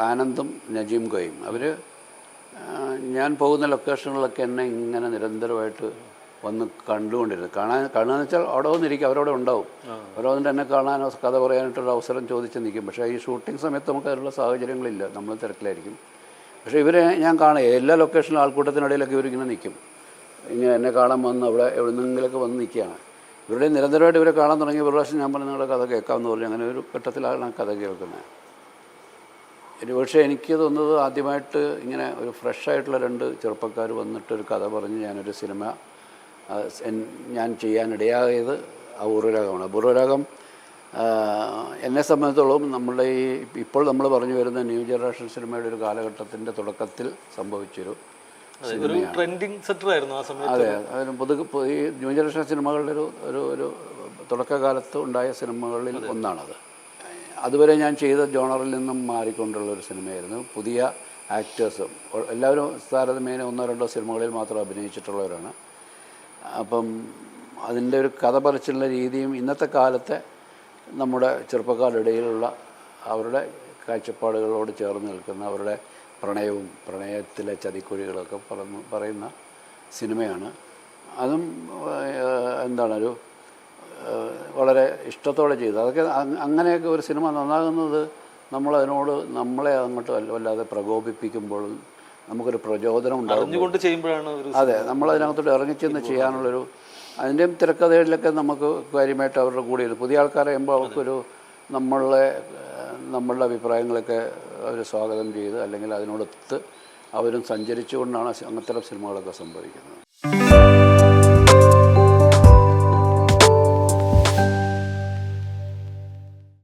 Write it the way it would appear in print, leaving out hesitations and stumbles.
ആനന്ദും നജീം ഗോയും അവർ ഞാൻ പോകുന്ന ലൊക്കേഷനുകളിലൊക്കെ എന്നെ ഇങ്ങനെ നിരന്തരമായിട്ട് വന്ന് കണ്ടുകൊണ്ടിരുന്നു. കാണുകയെന്ന് വെച്ചാൽ അവിടെ വന്നിരിക്കും, അവരവിടെ ഉണ്ടാവും. അവർ വന്നിട്ട് എന്നെ കാണാനോ കഥ പറയാനായിട്ടൊരു അവസരം ചോദിച്ച് നിൽക്കും. പക്ഷേ ഈ ഷൂട്ടിംഗ് സമയത്ത് നമുക്ക് അതിനുള്ള സാഹചര്യങ്ങളില്ല, നമ്മൾ തിരക്കിലായിരിക്കും. പക്ഷേ ഇവരെ ഞാൻ കാണുക എല്ലാ ലൊക്കേഷനിലും ആൾക്കൂട്ടത്തിനിടയിലൊക്കെ ഇവരിങ്ങനെ നിൽക്കും. ഇങ്ങനെ എന്നെ കാണാൻ വന്ന് അവിടെ എവിടെന്നെങ്കിലൊക്കെ വന്ന് നിൽക്കുകയാണ്. ഇവരുടെ നിരന്തരമായിട്ട് ഇവരെ കാണാൻ തുടങ്ങി. ഒരു പ്രാവശ്യം ഞാൻ പറഞ്ഞ നിങ്ങളുടെ കഥ കേൾക്കാമെന്ന് പറഞ്ഞു. അങ്ങനെ ഒരു ഘട്ടത്തിലാണ് കഥ കേൾക്കുന്നത്. പക്ഷേ എനിക്ക് തോന്നുന്നത് ആദ്യമായിട്ട് ഇങ്ങനെ ഒരു ഫ്രഷായിട്ടുള്ള 2 ചെറുപ്പക്കാർ വന്നിട്ടൊരു കഥ പറഞ്ഞ് ഞാനൊരു സിനിമ ഞാൻ ചെയ്യാനിടയായത് അപൂർവരാഗമാണ്. അപൂർവരാഗം എന്നെ സംബന്ധിച്ചിടത്തോളം നമ്മളുടെ ഇപ്പോൾ നമ്മൾ പറഞ്ഞു വരുന്ന ന്യൂ ജനറേഷൻ സിനിമയുടെ ഒരു കാലഘട്ടത്തിൻ്റെ തുടക്കത്തിൽ സംഭവിച്ചൊരു ട്രെൻഡിങ് സെറ്റർ ആയിരുന്നു ആ സമയത്ത്. അതെ, അതിന് ഈ ന്യൂ ജനറേഷൻ സിനിമകളുടെ ഒരു തുടക്കകാലത്ത് ഉണ്ടായ സിനിമകളിൽ ഒന്നാണത്. അതുവരെ ഞാൻ ചെയ്ത ജോണറിൽ നിന്നും മാറിക്കൊണ്ടുള്ളൊരു സിനിമയായിരുന്നു. പുതിയ ആക്ടേഴ്സും എല്ലാവരും താരതമ്യേന 1-2 സിനിമകളിൽ മാത്രം അഭിനയിച്ചിട്ടുള്ളവരാണ്. അപ്പം അതിൻ്റെ ഒരു കഥ പറച്ചിലുള്ള രീതിയും ഇന്നത്തെ കാലത്തെ നമ്മുടെ ചെറുപ്പക്കാരുടെ ഇടയിലുള്ള അവരുടെ കാഴ്ചപ്പാടുകളോട് ചേർന്ന് നിൽക്കുന്ന അവരുടെ പ്രണയവും പ്രണയത്തിലെ ചതിക്കുഴികളൊക്കെ പറയുന്ന സിനിമയാണ്. അതും എന്താണ് വളരെ ഇഷ്ടത്തോടെ ചെയ്തു. അതൊക്കെ അങ്ങനെയൊക്കെ ഒരു സിനിമ നന്നാകുന്നത് നമ്മളതിനോട് നമ്മളെ അങ്ങോട്ട് വല്ലാതെ പ്രകോപിപ്പിക്കുമ്പോൾ നമുക്കൊരു പ്രചോദനം ഉണ്ടാകും. അതെ, നമ്മളതിനകത്തോട്ട് ഇറങ്ങിച്ചെന്ന് ചെയ്യാനുള്ളൊരു അതിൻ്റെയും തിരക്കഥകളിലൊക്കെ നമുക്ക് കാര്യമായിട്ട് അവരുടെ കൂടെ പുതിയ ആൾക്കാരെ ആകുമ്പോൾ അവർക്കൊരു നമ്മളുടെ അഭിപ്രായങ്ങളൊക്കെ അവർ സ്വാഗതം ചെയ്ത് അല്ലെങ്കിൽ അതിനോടൊത്ത് അവരും സഞ്ചരിച്ചുകൊണ്ടാണ് അങ്ങനത്തെ സിനിമകളൊക്കെ സംഭവിക്കുന്നത്.